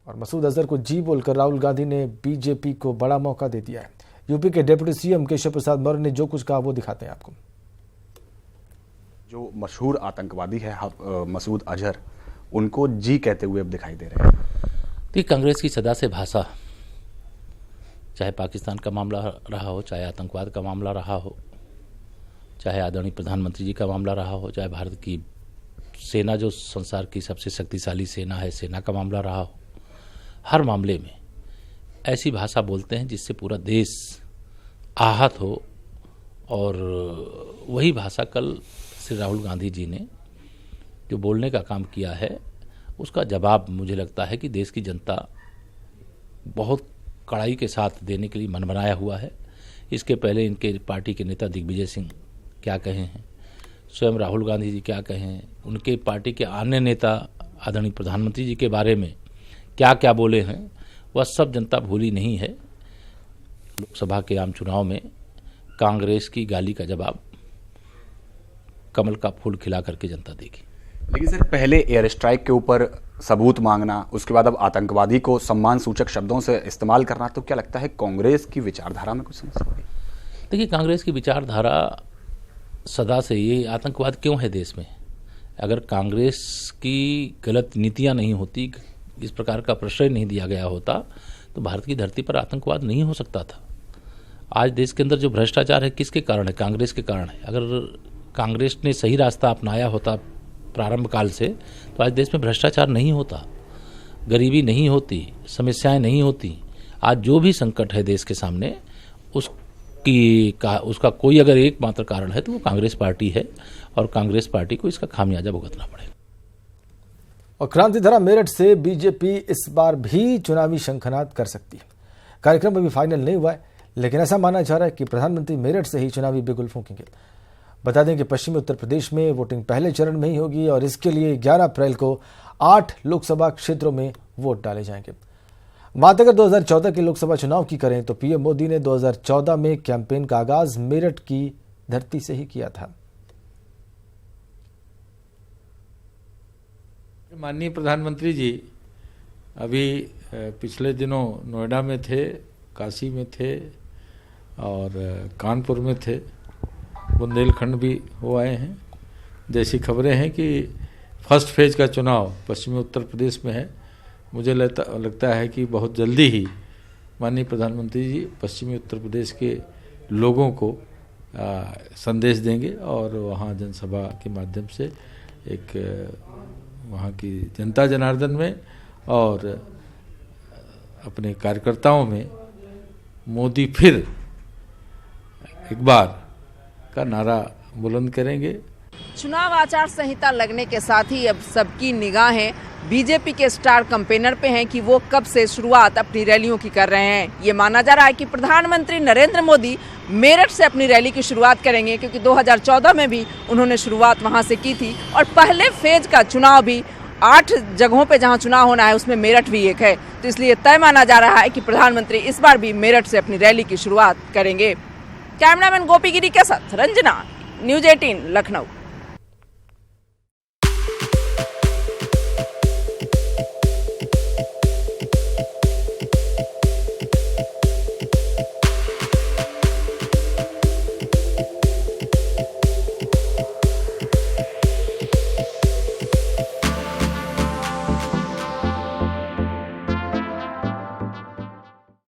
और मसूद अजहर को जी बोलकर राहुल गांधी ने बीजेपी को बड़ा मौका दे दिया है। यूपी के डिप्टी सीएम केशव प्रसाद मौर्य ने जो कुछ कहा वो दिखाते हैं आपको। जो मशहूर आतंकवादी है मसूद अजहर, उनको जी कहते हुए अब दिखाई दे रहे हैं। तो कांग्रेस की सदा से भाषा, चाहे पाकिस्तान का मामला रहा हो, चाहे आतंकवाद का मामला रहा हो, चाहे आदरणीय प्रधानमंत्री जी का मामला रहा हो, चाहे भारत की सेना जो संसार की सबसे शक्तिशाली सेना है, सेना का मामला रहा हो, हर मामले में ऐसी भाषा बोलते हैं जिससे पूरा देश आहत हो। और वही भाषा कल श्री राहुल गांधी जी ने जो बोलने का काम किया है, उसका जवाब मुझे लगता है कि देश की जनता बहुत कड़ाई के साथ देने के लिए मन बनाया हुआ है। इसके पहले इनके पार्टी के नेता दिग्विजय सिंह क्या कहे हैं, स्वयं राहुल गांधी जी क्या कहें, उनके पार्टी के अन्य नेता आदरणीय प्रधानमंत्री जी के बारे में क्या क्या बोले हैं, वह सब जनता भूली नहीं है। लोकसभा के आम चुनाव में कांग्रेस की गाली का जवाब कमल का फूल खिला करके जनता देगी। लेकिन सर, पहले एयर स्ट्राइक के ऊपर सबूत मांगना, उसके बाद अब आतंकवादी को सम्मान सूचक शब्दों से इस्तेमाल करना, तो क्या लगता है कांग्रेस की विचारधारा में कुछ समस्या होगी? देखिए, कांग्रेस की विचारधारा सदा से ये आतंकवाद क्यों है देश में, अगर कांग्रेस की गलत नीतियां नहीं होती, इस प्रकार का प्रश्रय नहीं दिया गया होता, तो भारत की धरती पर आतंकवाद नहीं हो सकता था। आज देश के अंदर जो भ्रष्टाचार है किसके कारण है? कांग्रेस के कारण है। अगर कांग्रेस ने सही रास्ता अपनाया होता प्रारंभ काल से, तो आज देश में भ्रष्टाचार नहीं होता, गरीबी नहीं होती, समस्याएं नहीं होती। आज जो भी संकट है देश के सामने, उसका कोई अगर एकमात्र कारण है तो वो कांग्रेस पार्टी है, और कांग्रेस पार्टी को इसका खामियाजा भुगतना पड़ेगा। और क्रांतिधारा मेरठ से बीजेपी इस बार भी चुनावी शंखनाद कर सकती है। कार्यक्रम अभी फाइनल नहीं हुआ है, लेकिन ऐसा माना जा रहा है कि प्रधानमंत्री मेरठ से ही चुनावी बिगुल फूंकेंगे। बता दें कि पश्चिमी उत्तर प्रदेश में वोटिंग पहले चरण में ही होगी और इसके लिए 11 अप्रैल को 8 लोकसभा क्षेत्रों में वोट डाले जाएंगे। बात अगर 2014 के लोकसभा चुनाव की करें तो पीएम मोदी ने 2014 में कैंपेन का आगाज मेरठ की धरती से ही किया था। माननीय प्रधानमंत्री जी अभी पिछले दिनों नोएडा में थे, काशी में थे और कानपुर में थे, बुंदेलखंड भी हो आए हैं। जैसी खबरें हैं कि फर्स्ट फेज का चुनाव पश्चिमी उत्तर प्रदेश में है। मुझे लगता है कि बहुत जल्दी ही माननीय प्रधानमंत्री जी पश्चिमी उत्तर प्रदेश के लोगों को संदेश देंगे और वहाँ जनसभा के माध्यम से एक वहाँ की जनता जनार्दन में और अपने कार्यकर्ताओं में मोदी फिर एक बार का नारा बुलंद करेंगे। चुनाव आचार संहिता लगने के साथ ही अब सबकी निगाहें बीजेपी के स्टार कैंपेनर पे हैं कि वो कब से शुरुआत अपनी रैलियों की कर रहे हैं। ये माना जा रहा है कि प्रधानमंत्री नरेंद्र मोदी मेरठ से अपनी रैली की शुरुआत करेंगे, क्योंकि 2014 में भी उन्होंने शुरुआत वहां से की थी और पहले फेज का चुनाव भी 8 जगहों पे जहां चुनाव होना है उसमें मेरठ भी एक है। तो इसलिए तय माना जा रहा है कि प्रधानमंत्री इस बार भी मेरठ से अपनी रैली की शुरुआत करेंगे। कैमरामैन गोपी गिरी के साथ रंजना, न्यूज़ 18 लखनऊ।